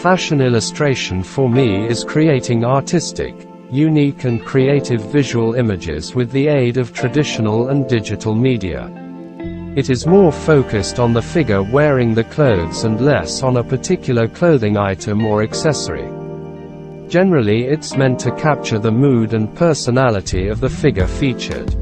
Fashion illustration for me is creating artistic, unique and creative visual images with the aid of traditional and digital media. It is more focused on the figure wearing the clothes and less on a particular clothing item or accessory. Generally, it's meant to capture the mood and personality of the figure featured.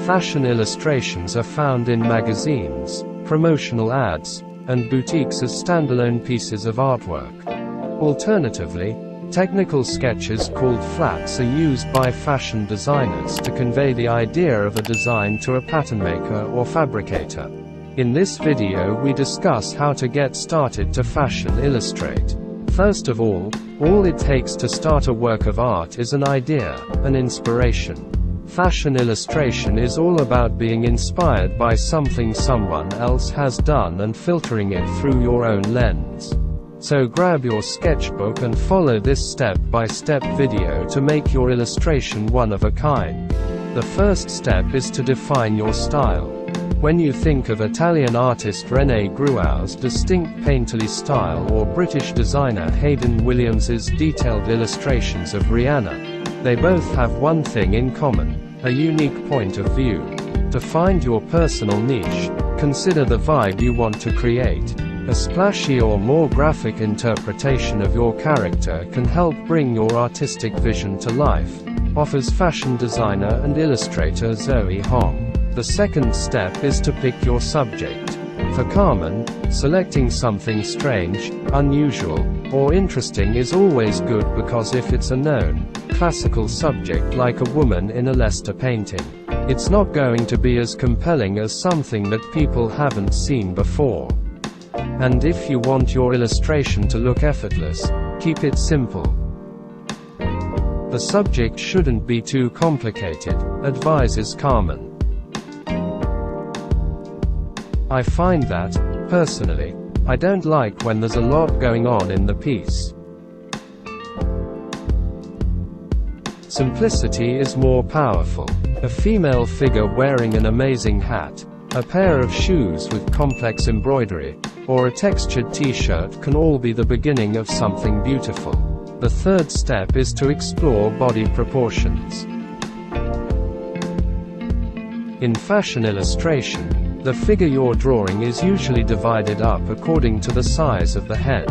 Fashion illustrations are found in magazines, promotional ads, and boutiques as standalone pieces of artwork. Alternatively, technical sketches called flats are used by fashion designers to convey the idea of a design to a pattern maker or fabricator. In this video we discuss how to get started to fashion illustrate. First of all it takes to start a work of art is an idea, an inspiration. Fashion illustration is all about being inspired by something someone else has done and filtering it through your own lens. So grab your sketchbook and follow this step-by-step video to make your illustration one of a kind. The first step is to define your style. When you think of Italian artist Rene Gruau's distinct painterly style or British designer Hayden Williams's detailed illustrations of Rihanna, they both have one thing in common: a unique point of view. To find your personal niche, consider the vibe you want to create. A splashy or more graphic interpretation of your character can help bring your artistic vision to life, offers fashion designer and illustrator Zoe Hong. The second step is to pick your subject. For Karman, selecting something strange, unusual, or interesting is always good because if it's a known, classical subject like a woman in a Leicester painting, it's not going to be as compelling as something that people haven't seen before. And if you want your illustration to look effortless, keep it simple. The subject shouldn't be too complicated, advises Karman. I find that, personally, I don't like when there's a lot going on in the piece. Simplicity is more powerful. A female figure wearing an amazing hat, a pair of shoes with complex embroidery, or a textured t-shirt can all be the beginning of something beautiful. The third step is to explore body proportions. In fashion illustration, the figure you're drawing is usually divided up according to the size of the head.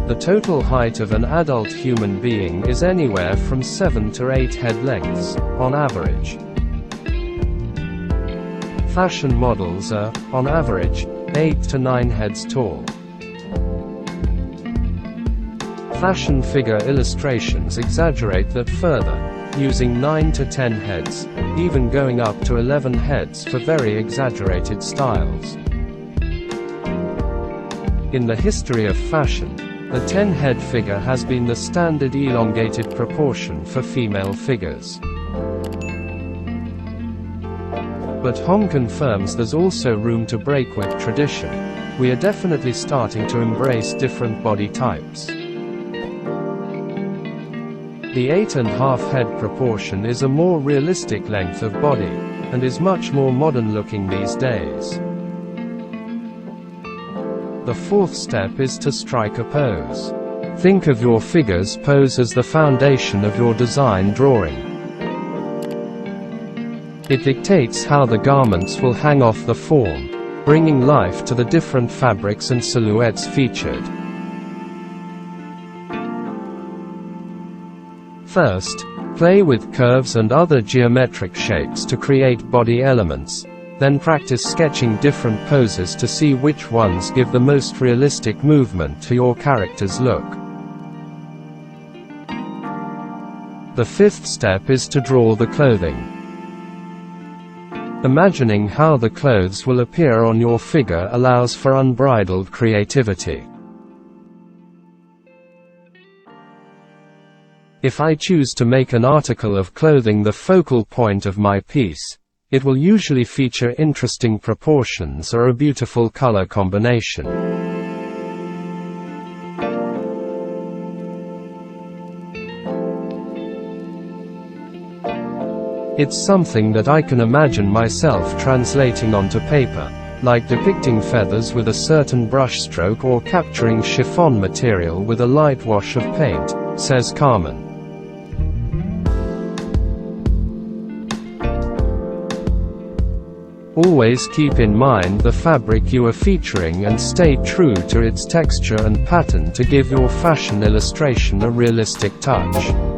The total height of an adult human being is anywhere from 7 to 8 head lengths, on average. Fashion models are, on average, 8 to 9 heads tall. Fashion figure illustrations exaggerate that further, using 9 to 10 heads, even going up to 11 heads for very exaggerated styles. In the history of fashion, the 10-head figure has been the standard elongated proportion for female figures. But Hong confirms there's also room to break with tradition. We are definitely starting to embrace different body types. The 8.5 head proportion is a more realistic length of body, and is much more modern looking these days. The fourth step is to strike a pose. Think of your figure's pose as the foundation of your design drawing. It dictates how the garments will hang off the form, bringing life to the different fabrics and silhouettes featured. First, play with curves and other geometric shapes to create body elements, then practice sketching different poses to see which ones give the most realistic movement to your character's look. The fifth step is to draw the clothing. Imagining how the clothes will appear on your figure allows for unbridled creativity. If I choose to make an article of clothing the focal point of my piece, it will usually feature interesting proportions or a beautiful color combination. It's something that I can imagine myself translating onto paper, like depicting feathers with a certain brushstroke or capturing chiffon material with a light wash of paint, says Karman. Always keep in mind the fabric you are featuring and stay true to its texture and pattern to give your fashion illustration a realistic touch.